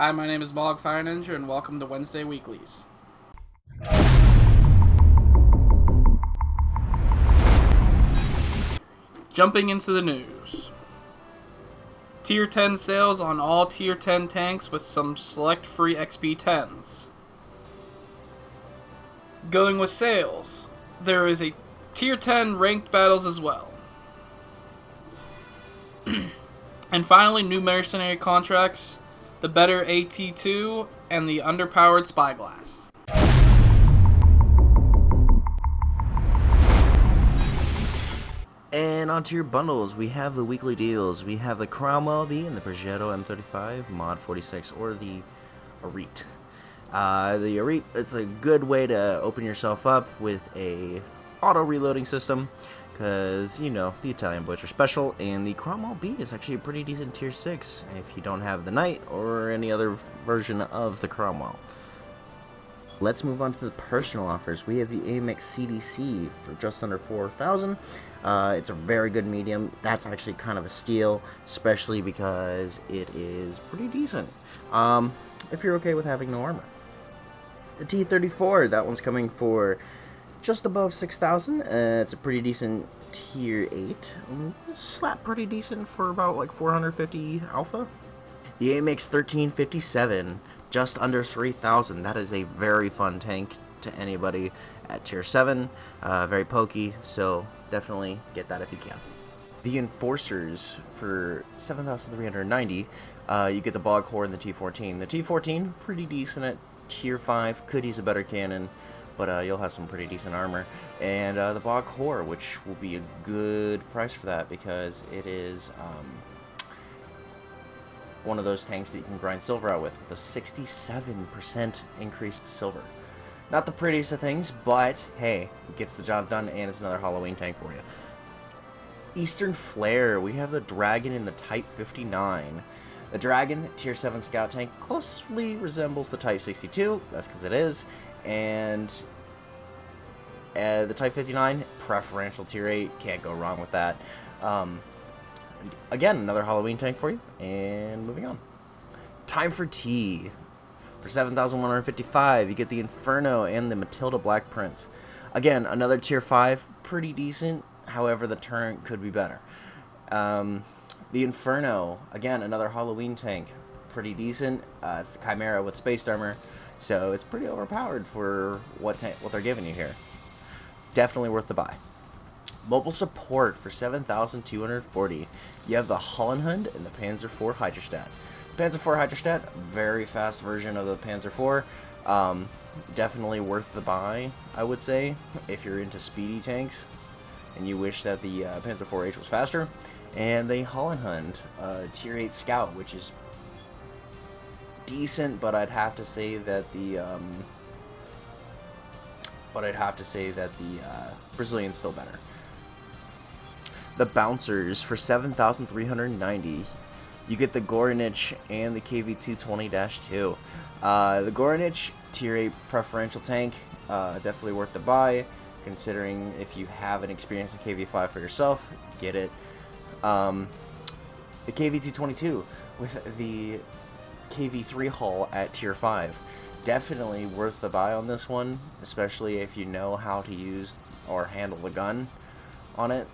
Hi, my name is Bog Fire Ninja, and welcome to Wednesday Weeklies. Jumping into the news. Tier 10 sales on all Tier 10 tanks with some select free XP 10s. Going with sales, there is a Tier 10 ranked battles as well. And finally, new mercenary contracts, the better AT2, and the underpowered Spyglass. And onto your bundles, we have the weekly deals. We have the Cromwell B and the Progetto M35, Mod 46, or the Arete. The Arete, it's a good way to open yourself up with a auto-reloading system, because, you know, the Italian boys are special, and the Cromwell B is actually a pretty decent tier 6 if you don't have the Knight or any other version of the Cromwell. Let's move on to the personal offers. We have the AMX CDC for just under 4,000. It's a very good medium. That's actually kind of a steal, especially because it is pretty decent. If you're okay with having no armor. The T34, that one's coming for just above 6,000. It's a pretty decent tier 8. Slap pretty decent for about like 450 alpha. The AMX 1357, just under 3,000. That is a very fun tank to anybody at tier 7. Very pokey, so definitely get that if you can. The Enforcers for 7,390, you get the Bog Whore and the T14. The T14, pretty decent at tier 5. Could use a better cannon, but you'll have some pretty decent armor. And the Bog Whore, which will be a good price for that because it is one of those tanks that you can grind silver out with a 67% increase to silver. Not the prettiest of things, but hey, it gets the job done, and it's another Halloween tank for you. Eastern Flare, we have the Dragon in the Type 59. The Dragon, tier 7 scout tank, closely resembles the Type 62, that's because it is, and the Type 59, preferential tier 8, can't go wrong with that. Again, another Halloween tank for you, and moving on. Time for tea. For 7,155, you get the Inferno and the Matilda Black Prince. Again, another tier 5, pretty decent, however the turret could be better. The Inferno, again, another Halloween tank, pretty decent. It's the Chimera with space armor, so it's pretty overpowered for what they're giving you here. Definitely worth the buy. Mobile support for 7,240. You have the Hollenhund and the Panzer IV Hydrostat. Panzer IV Hydrostat, very fast version of the Panzer IV. Definitely worth the buy, I would say, if you're into speedy tanks and you wish that the Panzer IV H was faster. And the Hollenhund, tier 8 scout, which is decent, but I'd have to say that the Brazilian's still better. The Bouncers for 7,390. You get the Goranich and the KV-220-2. The Goranich, tier 8 preferential tank, definitely worth the buy, considering if you have an experience in KV-5 for yourself, get it. The KV-222 with the KV-3 hull at tier 5. Definitely worth the buy on this one, especially if you know how to use or handle the gun on it.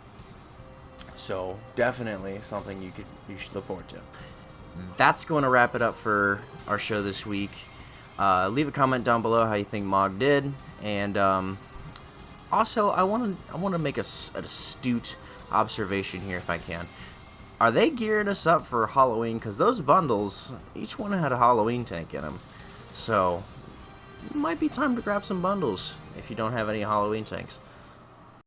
So definitely something you should look forward to. That's going to wrap it up for our show this week. Leave a comment down below how you think Mog did, and also I want to make an astute observation here if I can. Are they gearing us up for Halloween? Because those bundles, each one had a Halloween tank in them, so it might be time to grab some bundles if you don't have any Halloween tanks.